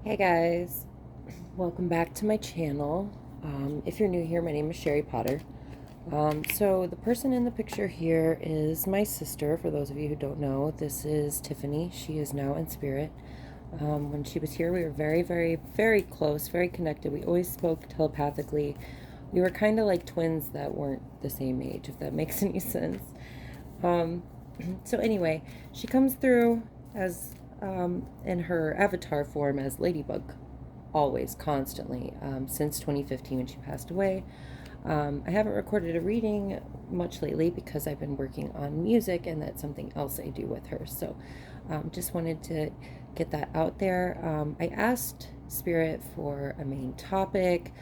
Hey guys, welcome back to my channel. If you're new here, my name is Sherry Potter. So the person in the picture here is my sister. For those of you who don't know, this is Tiffany. She is now in spirit. When she was here, we were very, very, very close, very connected. We always spoke telepathically. We were kind of like twins that weren't the same age, if that makes any sense. Um, so anyway, she comes through as in her avatar form as Ladybug, always, constantly, since 2015 when she passed away. I haven't recorded a reading much lately because I've been working on music, and that's something else I do with her. So just wanted to get that out there. I asked Spirit for a main topic,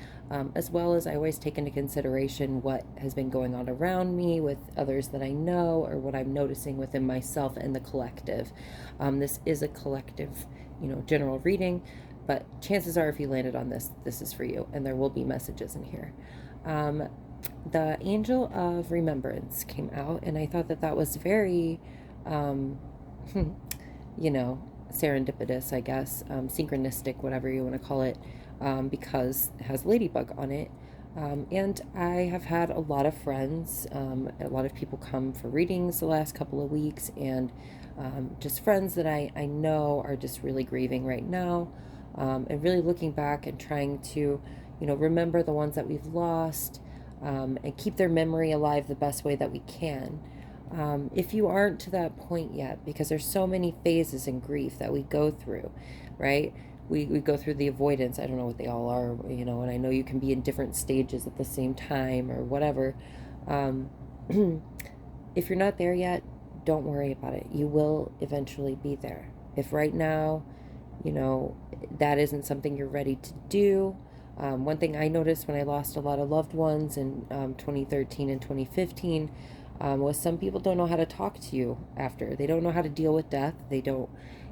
as well as I always take into consideration what has been going on around me with others that I know, or what I'm noticing within myself and the collective. This is a collective, general reading, but chances are if you landed on this, this is for you, and there will be messages in here. Um, the Angel of Remembrance came out, and I thought that that was very, um, you know, serendipitous, I guess, synchronistic, whatever you want to call it, because it has Ladybug on it. And I have had a lot of friends, a lot of people come for readings the last couple of weeks, and just friends that I know are just really grieving right now, and really looking back and trying to, remember the ones that we've lost, and keep their memory alive the best way that we can. If you aren't to that point yet, because there's so many phases in grief that we go through, right? We go through the avoidance. I don't know what they all are, and I know you can be in different stages at the same time or whatever. Um, if you're not there yet, don't worry about it. You will eventually be there. If right now, that isn't something you're ready to do. One thing I noticed when I lost a lot of loved ones in 2013 and 2015, was some people don't know how to talk to you after. They don't know how to deal with death. They don't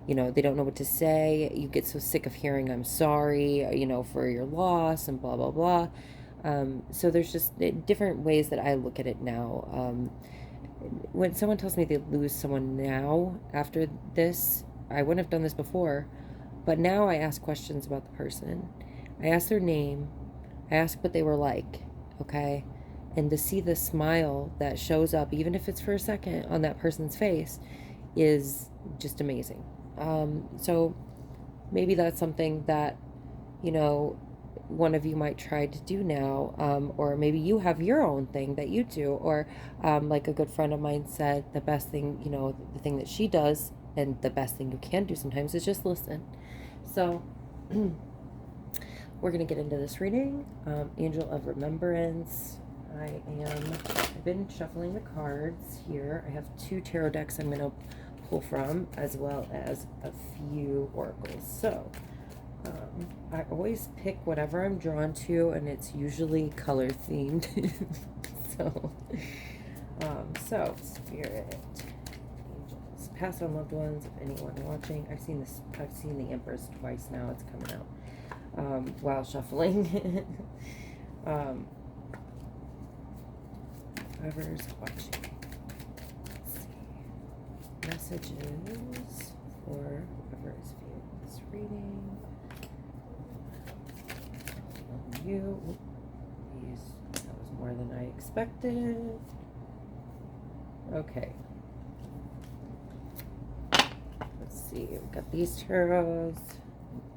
know what to say. You get so sick of hearing "I'm sorry," for your loss and blah blah blah. So there's just different ways that I look at it now. When someone tells me they lose someone now after this, I wouldn't have done this before, but now I ask questions about the person. I ask their name. I ask what they were like, okay? And to see the smile that shows up, even if it's for a second, on that person's face is just amazing. So maybe that's something that, you know, one of you might try to do now, or maybe you have your own thing that you do, or like a good friend of mine said, the best thing, the thing that she does, and the best thing you can do sometimes is just listen. So we're going to get into this reading. Angel of Remembrance. I've been shuffling the cards here. I have 2 tarot decks I'm going to pull from, as well as a few oracles. So I always pick whatever I'm drawn to, and it's usually color themed. so, so Spirit, angels, past on loved ones. If anyone watching, I've seen the Empress twice now. It's coming out while shuffling. Whoever's watching. Let's see. Messages for whoever is viewing this reading. You. Please. That was more than I expected. Okay. Let's see. We've got these tarots.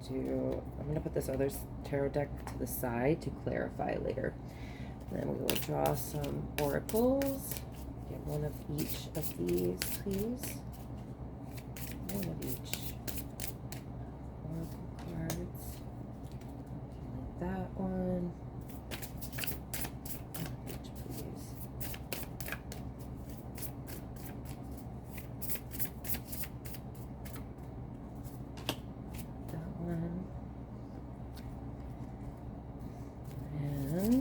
I'm going to put this other tarot deck to the side to clarify later. Then we will draw some oracles. Get one of each of these, please. One of each. Oracle cards. Like that one. One of each, please. That one. And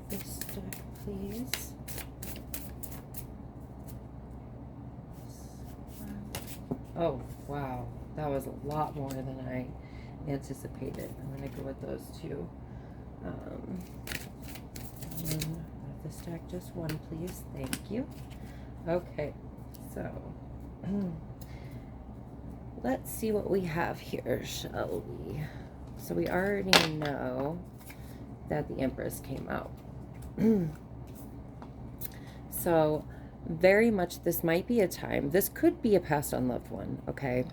this deck, please. Oh, wow. That was a lot more than I anticipated. I'm going to go with those 2. This deck, just one, please. Thank you. Okay, so let's see what we have here, shall we? So we already know that the Empress came out. So very much this might be a time, this could be a passed on loved one, okay?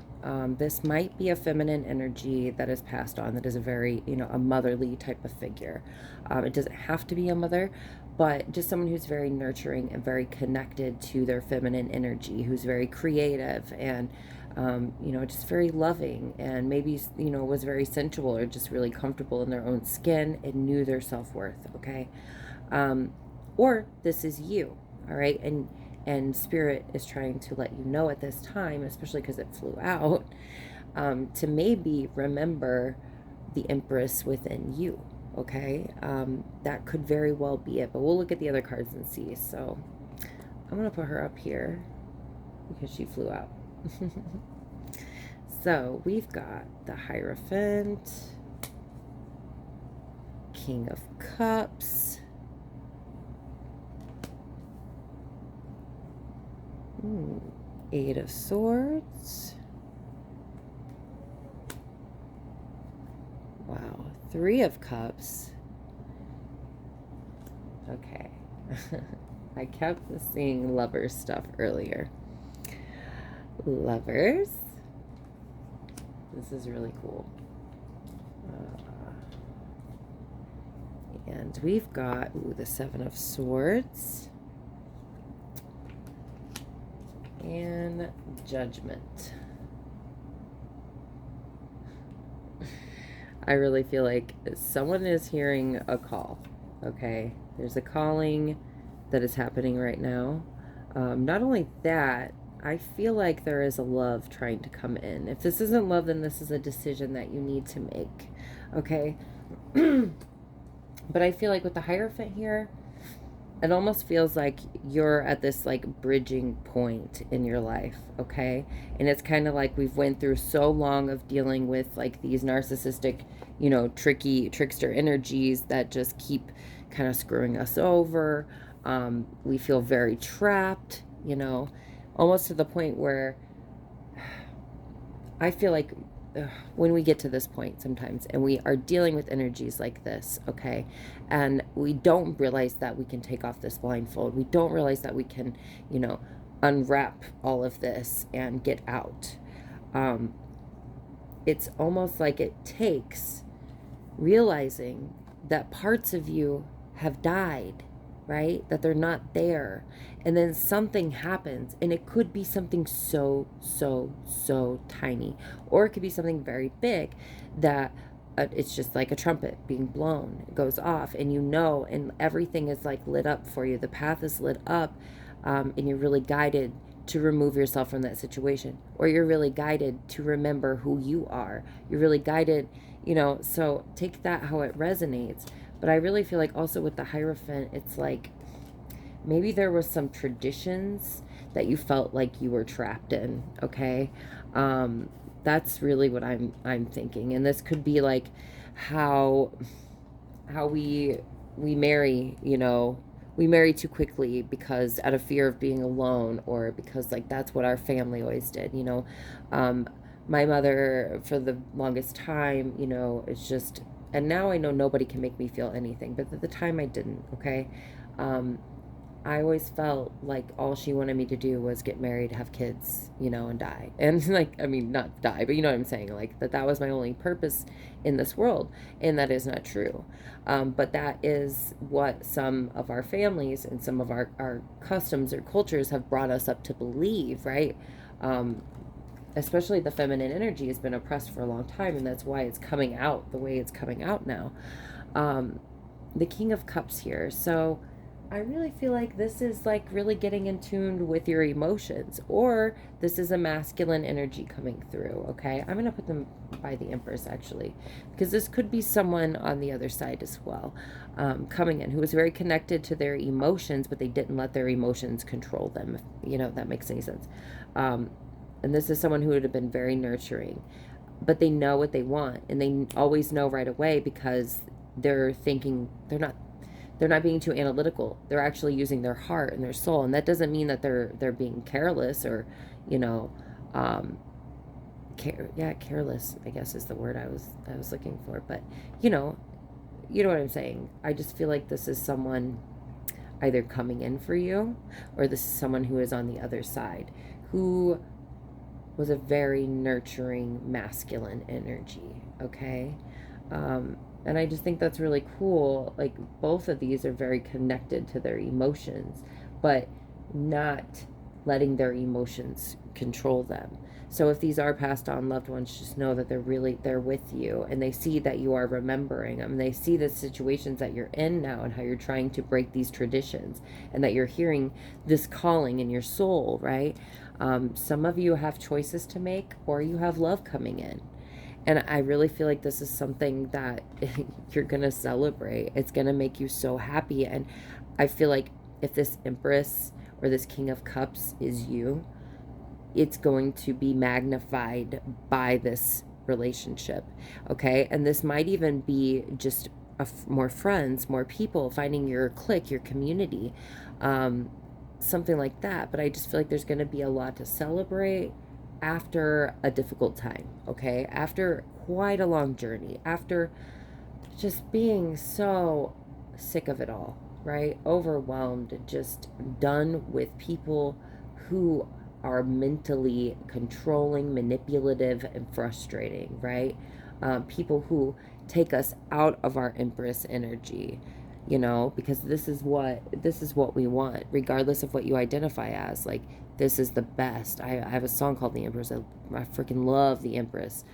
This might be a feminine energy that is passed on, that is a very, a motherly type of figure. It doesn't have to be a mother, but just someone who's very nurturing and very connected to their feminine energy, who's very creative and, just very loving, and maybe, was very sensual or just really comfortable in their own skin and knew their self-worth, okay? Or this is you, all right? And Spirit is trying to let you know at this time, especially because it flew out, to maybe remember the Empress within you, okay? That could very well be it, but we'll look at the other cards and see. So I'm going to put her up here because she flew out. So we've got the Hierophant, King of Cups, Eight of Swords, wow, Three of Cups, okay. I kept seeing Lovers stuff earlier. Lovers, this is really cool. And we've got, the Seven of Swords, and Judgment. I really feel like someone is hearing a call, okay? There's a calling that is happening right now. Not only that, I feel like there is a love trying to come in. If this isn't love, then this is a decision that you need to make, okay? But I feel like with the Hierophant here, it almost feels like you're at this like bridging point in your life, okay? And it's kind of like we've went through so long of dealing with like these narcissistic, tricky trickster energies that just keep kind of screwing us over. We feel very trapped, almost to the point where I feel like when we get to this point sometimes and we are dealing with energies like this, okay, and we don't realize that we can take off this blindfold, we don't realize that we can, unwrap all of this and get out. It's almost like it takes realizing that parts of you have died, right? That they're not there. And then something happens, and it could be something so tiny, or it could be something very big that it's just like a trumpet being blown. It goes off, and and everything is like lit up for you. The path is lit up, and you're really guided to remove yourself from that situation, or you're really guided to remember who you are. You're really guided, so take that how it resonates. But I really feel like also with the Hierophant, it's like maybe there was some traditions that you felt like you were trapped in, okay? That's really what I'm thinking. And this could be like how we marry, we marry too quickly because out of fear of being alone, or because like that's what our family always did, my mother for the longest time, it's just, and now I know nobody can make me feel anything, but at the time I didn't, okay? I always felt like all she wanted me to do was get married, have kids, and die. And like, I mean, not die, but you know what I'm saying? Like that was my only purpose in this world. And that is not true. But that is what some of our families and some of our customs or cultures have brought us up to believe, right? Especially the feminine energy has been oppressed for a long time. And that's why it's coming out the way it's coming out now. The King of Cups here. So I really feel like this is like really getting in tune with your emotions, or this is a masculine energy coming through, okay? I'm going to put them by the Empress actually, because this could be someone on the other side as well, coming in, who was very connected to their emotions, but they didn't let their emotions control them, if that makes any sense. And this is someone who would have been very nurturing, but they know what they want, and they always know right away because they're thinking, they're not being too analytical. They're actually using their heart and their soul. And that doesn't mean that they're being careless or, careless, I guess is the word I was looking for. But you know, you know what I'm saying. I just feel like this is someone either coming in for you, or this is someone who is on the other side, who was a very nurturing masculine energy, okay? And I just think that's really cool. Like, both of these are very connected to their emotions, but not letting their emotions control them. So if these are passed on loved ones, just know that they're with you, and they see that you are remembering them. They see the situations that you're in now and how you're trying to break these traditions, and that you're hearing this calling in your soul, right? Some of you have choices to make, or you have love coming in. And I really feel like this is something that you're going to celebrate. It's going to make you so happy. And I feel like if this Empress or this King of Cups is you, it's going to be magnified by this relationship, okay? And this might even be just more friends, more people, finding your clique, your community, something like that. But I just feel like there's going to be a lot to celebrate after a difficult time, okay? After quite a long journey, after just being so sick of it all, right? Overwhelmed, just done with people who are mentally controlling, manipulative, and frustrating, right? People who take us out of our Empress energy, you know, because this is what we want, regardless of what you identify as. Like, this is the best. I have a song called The Empress. I freaking love The Empress.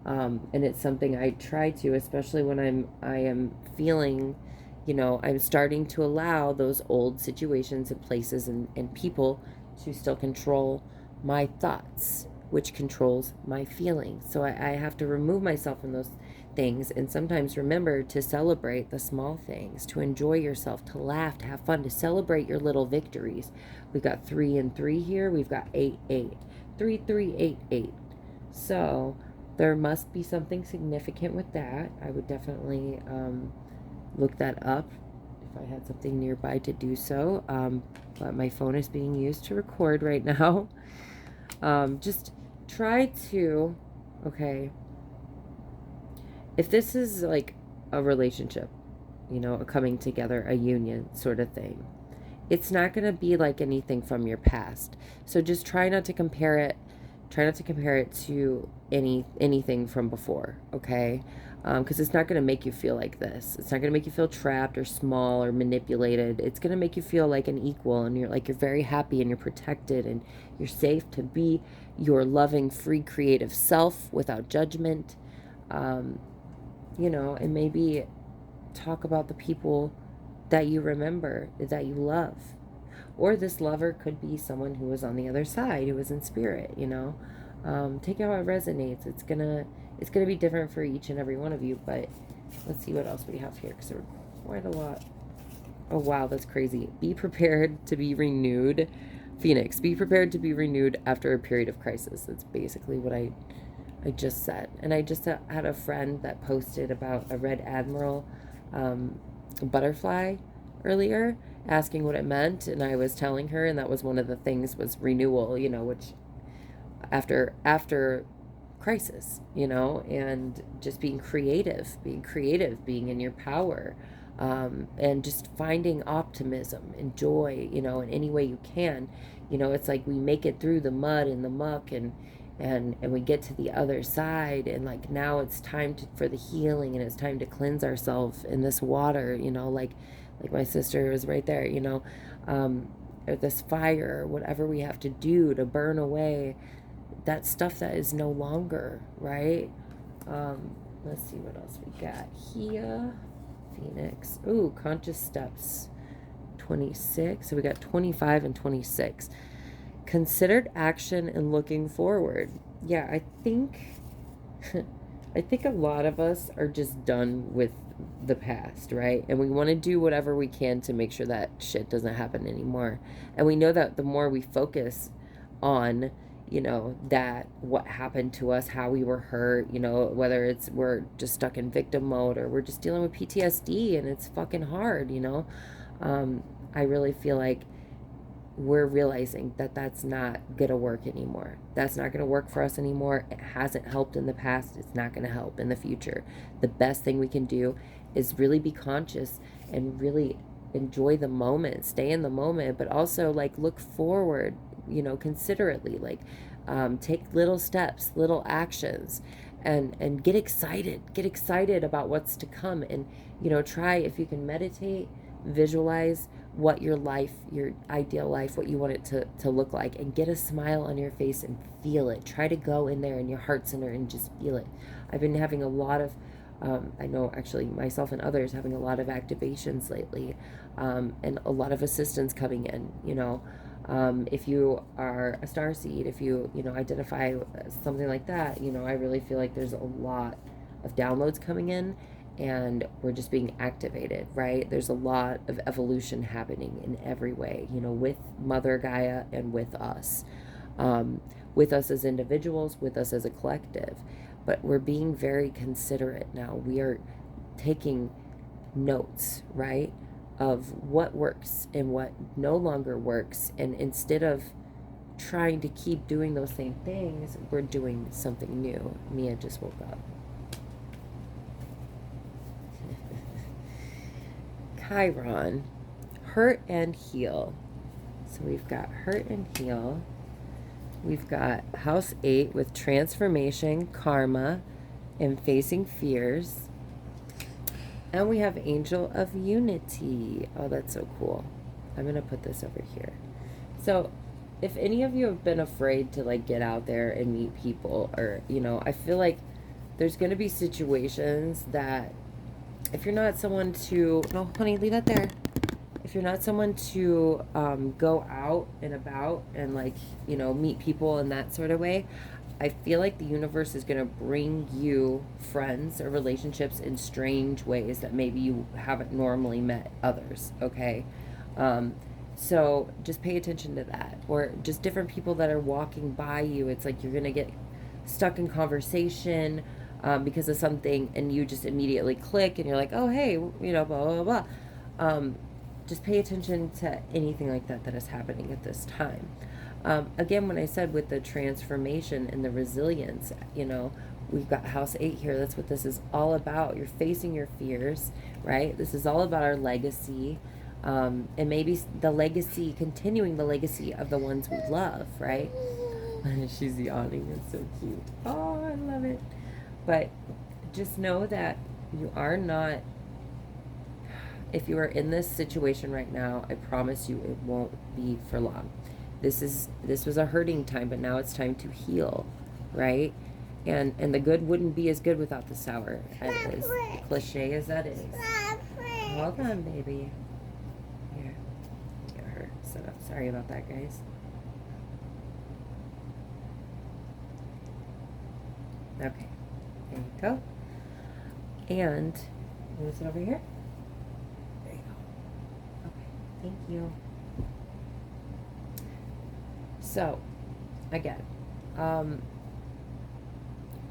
And it's something I try to, especially when I am feeling, you know, I'm starting to allow those old situations and places and people to still control my thoughts, which controls my feelings. So I have to remove myself from those things, and sometimes remember to celebrate the small things, to enjoy yourself, to laugh, to have fun, to celebrate your little victories. We've got 3 and 3 here. We've got 8, 8. 3, 3, 8, 8. So there must be something significant with that. I would definitely look that up if I had something nearby to do so. But my phone is being used to record right now. Just try to, okay, if this is like a relationship, you know, a coming together, a union sort of thing, it's not going to be like anything from your past. So just try not to compare it. Try not to compare it to anything from before, okay? Because it's not going to make you feel like this. It's not going to make you feel trapped or small or manipulated. It's going to make you feel like an equal, and you're very happy, and you're protected, and you're safe to be your loving, free, creative self without judgment. You know, and maybe talk about the people that you remember, that you love. Or this lover could be someone who was on the other side, who was in spirit, you know. Take how it resonates. It's gonna be different for each and every one of you. But let's see what else we have here, because there are quite a lot. Oh wow, that's crazy. Be prepared to be renewed. Phoenix, be prepared to be renewed after a period of crisis. That's basically what I just said. And I just had a friend that posted about a red admiral butterfly earlier, asking what it meant, and I was telling her, and that was one of the things, was renewal, you know, which after crisis, you know, and just being creative, being in your power, and just finding optimism and joy, you know, in any way you can. You know, it's like we make it through the mud and the muck, and we get to the other side, and like now it's time for the healing, and it's time to cleanse ourselves in this water, you know, like my sister was right there, you know, or this fire, whatever we have to do to burn away that stuff that is no longer, right? Let's see what else we got here. Phoenix. Ooh, conscious steps. 26. So we got 25 and 26. Considered action and looking forward. Yeah, I think a lot of us are just done with the past, right? And we want to do whatever we can to make sure that shit doesn't happen anymore. And we know that the more we focus on, you know, that what happened to us, how we were hurt, you know, whether it's we're just stuck in victim mode, or we're just dealing with PTSD and it's fucking hard, you know. I really feel like we're realizing that that's not going to work anymore. That's not going to work for us anymore. It hasn't helped in the past. It's not going to help in the future. The best thing we can do is really be conscious and really enjoy the moment, stay in the moment, but also like look forward, considerately, like take little steps, little actions, and get excited about what's to come. And, try, if you can, meditate, visualize what your life, your ideal life, what you want it to look like, and get a smile on your face and feel it. Try to go in there in your heart center and just feel it. I've been having a lot of, I know actually myself and others having a lot of activations lately, and a lot of assistance coming in, if you are a starseed, if you, identify something like that, I really feel like there's a lot of downloads coming in, and we're just being activated, right? There's a lot of evolution happening in every way, with Mother Gaia and with us as individuals, with us as a collective. But we're being very considerate now. We are taking notes, right, of what works and what no longer works. And instead of trying to keep doing those same things, we're doing something new. Mia just woke up. Chiron, hurt and heal. So we've got hurt and heal. We've got house 8 with transformation, karma, and facing fears. And we have angel of unity. Oh, that's so cool. I'm going to put this over here. So if any of you have been afraid to like get out there and meet people, or, I feel like there's going to be situations that if you're not someone to, no, honey, leave that there. If you're not someone to go out and about and like, meet people in that sort of way, I feel like the universe is going to bring you friends or relationships in strange ways that maybe you haven't normally met others, okay? So just pay attention to that. Or just different people that are walking by you. It's like you're going to get stuck in conversation because of something, and you just immediately click and you're like, oh, hey, blah, blah, blah. Just pay attention to anything like that that is happening at this time. Again, when I said with the transformation and the resilience, we've got house 8 here. That's what this is all about. You're facing your fears, right? This is all about our legacy. And maybe continuing the legacy of the ones we love, right? She's yawning. It's so cute. Oh, I love it. But just know that you are not, if you are in this situation right now, I promise you it won't be for long. This was a hurting time, but now it's time to heal, right? And the good wouldn't be as good without the sour, as cliche as that is. Hold on, baby. Here, get her set up. Sorry about that, guys. Okay, there you go. And is it over here? There you go. Okay, thank you. So, again, I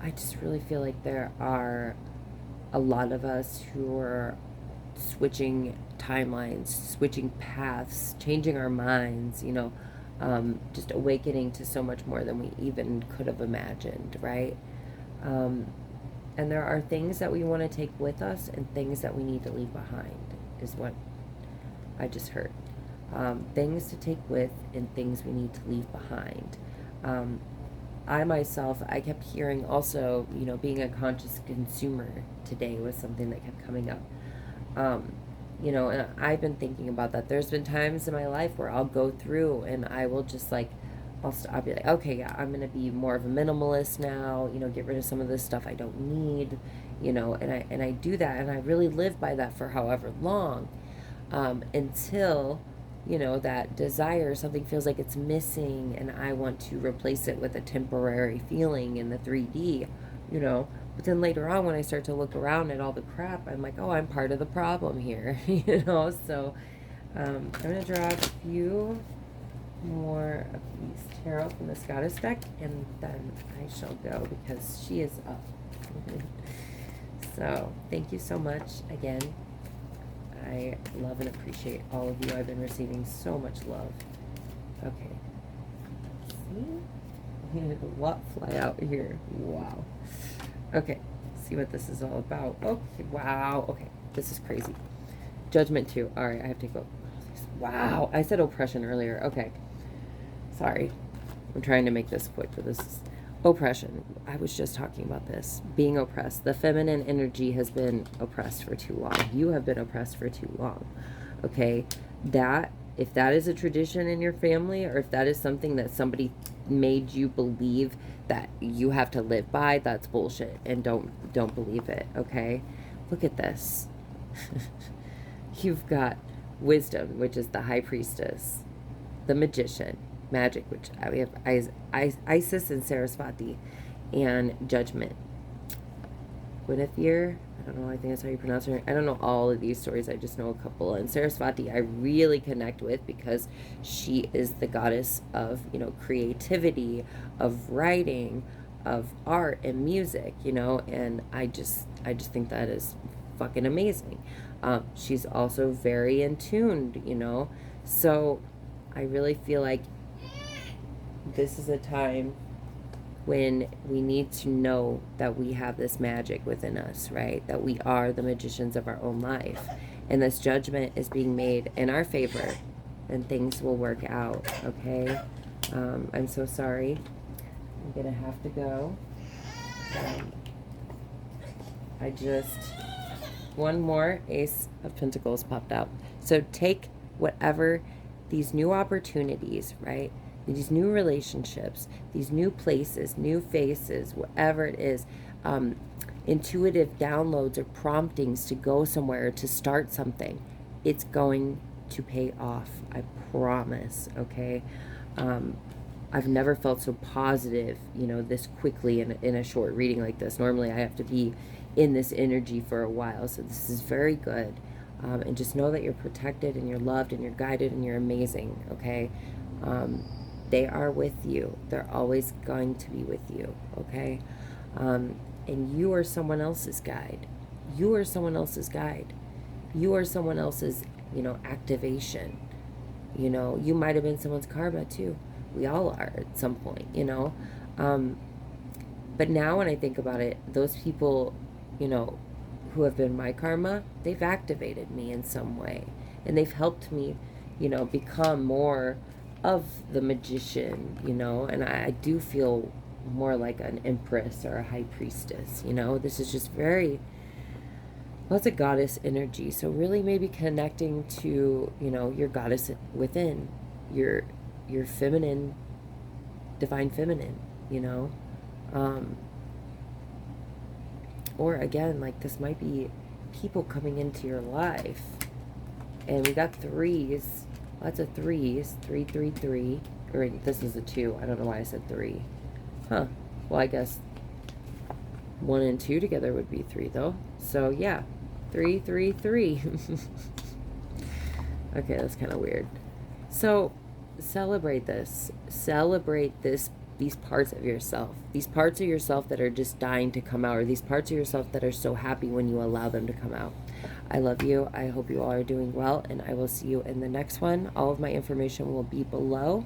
just really feel like there are a lot of us who are switching timelines, switching paths, changing our minds, just awakening to so much more than we even could have imagined, right? And there are things that we want to take with us and things that we need to leave behind, is what I just heard. Things to take with and things we need to leave behind. I kept hearing also, being a conscious consumer today was something that kept coming up. And I've been thinking about that. There's been times in my life where I'll go through and I will just like, I'll be like, okay, yeah, I'm going to be more of a minimalist now, get rid of some of this stuff I don't need, and I do that, and I really live by that for however long, until, that desire, something feels like it's missing, and I want to replace it with a temporary feeling in the 3D, but then later on when I start to look around at all the crap, I'm like, oh, I'm part of the problem here, so I'm going to draw a few more of these tarot from the Scottish deck, and then I shall go because she is up. So thank you so much again. I love and appreciate all of you. I've been receiving so much love, Okay. See? I had a lot fly out here. Wow. Okay. See what this is all about. Okay. Wow. Okay. This is crazy. Judgment 2. All right. I have to go. Wow. I said oppression earlier. Okay. Sorry. I'm trying to make this quick, but this is oppression. I was just talking about this. Being oppressed. The feminine energy has been oppressed for too long. You have been oppressed for too long. Okay? If that is a tradition in your family, or if that is something that somebody made you believe that you have to live by, that's bullshit. And don't believe it. Okay? Look at this. You've got wisdom, which is the high priestess, the magician, magic, which we have Isis and Sarasvati, and judgment. Guinevere, I don't know, I think that's how you pronounce her. I don't know all of these stories, I just know a couple. And Sarasvati I really connect with because she is the goddess of, creativity, of writing, of art and music, and I just think that is fucking amazing. She's also very in tuned, so I really feel like this is a time when we need to know that we have this magic within us, right? That we are the magicians of our own life. And this judgment is being made in our favor, and things will work out, okay? I'm so sorry. I'm gonna have to go. One more Ace of Pentacles popped out. So take whatever these new opportunities, right? These new relationships, these new places, new faces, whatever it is, intuitive downloads or promptings to go somewhere, to start something. It's going to pay off. I promise, okay? I've never felt so positive, this quickly in a short reading like this. Normally I have to be in this energy for a while, so this is very good. And just know that you're protected and you're loved and you're guided and you're amazing, okay? They are with you. They're always going to be with you, okay? And you are someone else's guide. You are someone else's guide. You are someone else's, activation. You might have been someone's karma too. We all are at some point, But now when I think about it, those people, who have been my karma, they've activated me in some way. And they've helped me, become more of the magician, and I do feel more like an empress or a high priestess, This is just lots of goddess energy. So really maybe connecting to, your goddess within, your feminine, divine feminine, or again, like this might be people coming into your life. And we got threes, lots of threes, 3, 3, 3, or this is a 2. I don't know why I said 3. Huh. Well, I guess 1 and 2 together would be 3 though. So yeah, 3, 3, 3. Okay, that's kind of weird. So celebrate this. Celebrate these parts of yourself. These parts of yourself that are just dying to come out, or these parts of yourself that are so happy when you allow them to come out. I love you. I hope you all are doing well, and I will see you in the next one. All of my information will be below.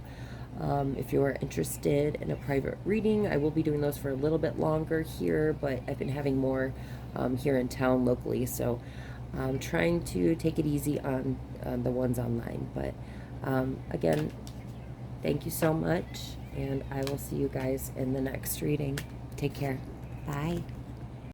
If you are interested in a private reading, I will be doing those for a little bit longer here, but I've been having more here in town locally, so I'm trying to take it easy on the ones online. But again, thank you so much, and I will see you guys in the next reading. Take care. Bye.